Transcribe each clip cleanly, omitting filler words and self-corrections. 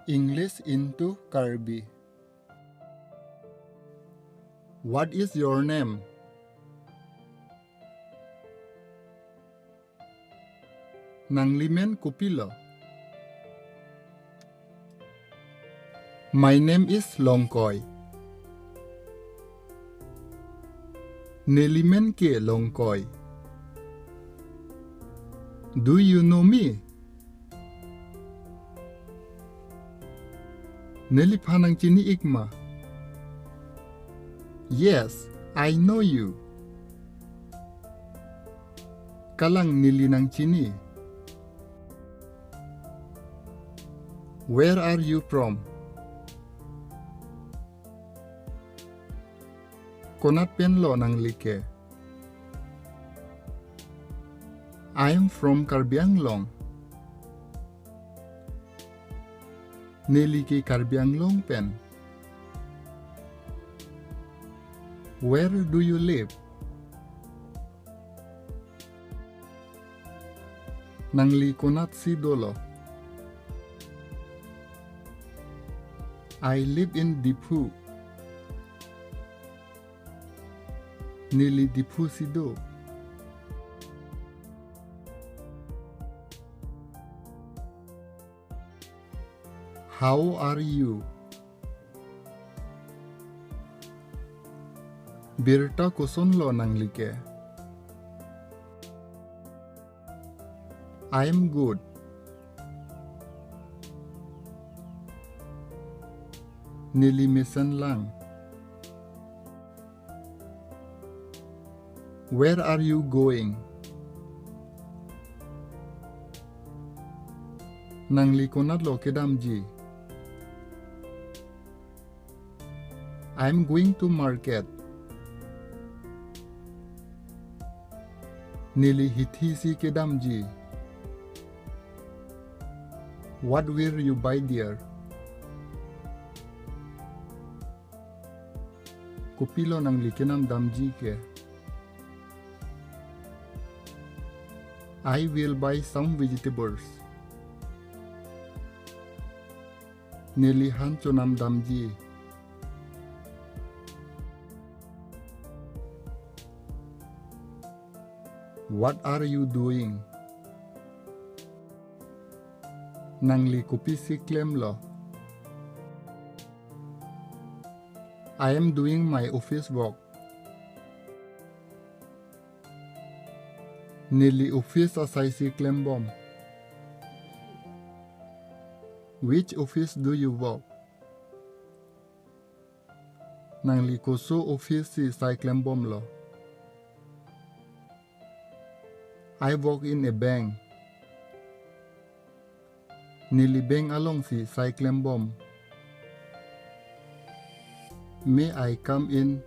English into Karbi. What is your name? Nanglimen kupilo. My name is Longkoy. Nelimen ke Longkoy. Do you know me? Nelipanang chini ikma. Yes, I know you. Kalang nilinang chini. Where are you from? Konat penlo nang like. I am from Karbi Anglong. Neli ke Karbi Anglong pen. Where do you live? Nangli konat si dolo. I live in Dipu. Nili Dipu si do. How are you? Birta kuson lo nang like. I am good. Nili misan lang. Where are you going? Nang likonat lo kedamji. I'm going to market. Nili hitisi kedamji. What will you buy dear? Kupilo nang likinam damji ke. I will buy some vegetables. Nilihan chonam damji. What are you doing? Nangli kupi si klem lo. I am doing my office work. Nili office asai si klem bom. Which office do you work? Nangli koso office si sai klem bom lo. I work in a bank. Nili bank along si sai klem bom. May I come in?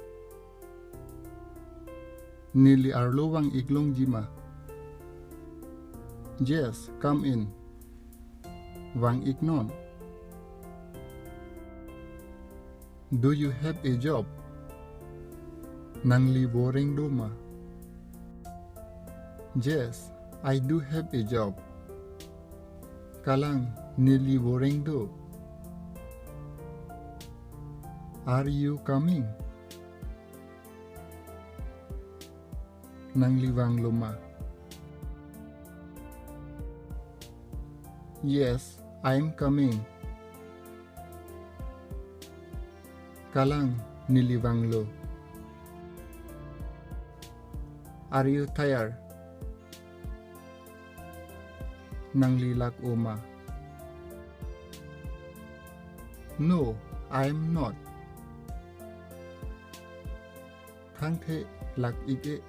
Nili arlo wang iglong jima. Yes, come in. Wang ignon. Do you have a job? Nangli boring doma. Yes, I do have a job. Kalang nili boring do. Are you coming? Nangli wang loma. Yes, I am coming. Kalang nili wang lo. Are you tired? Nangli lak oma. No, I am not. Thang the lak ike.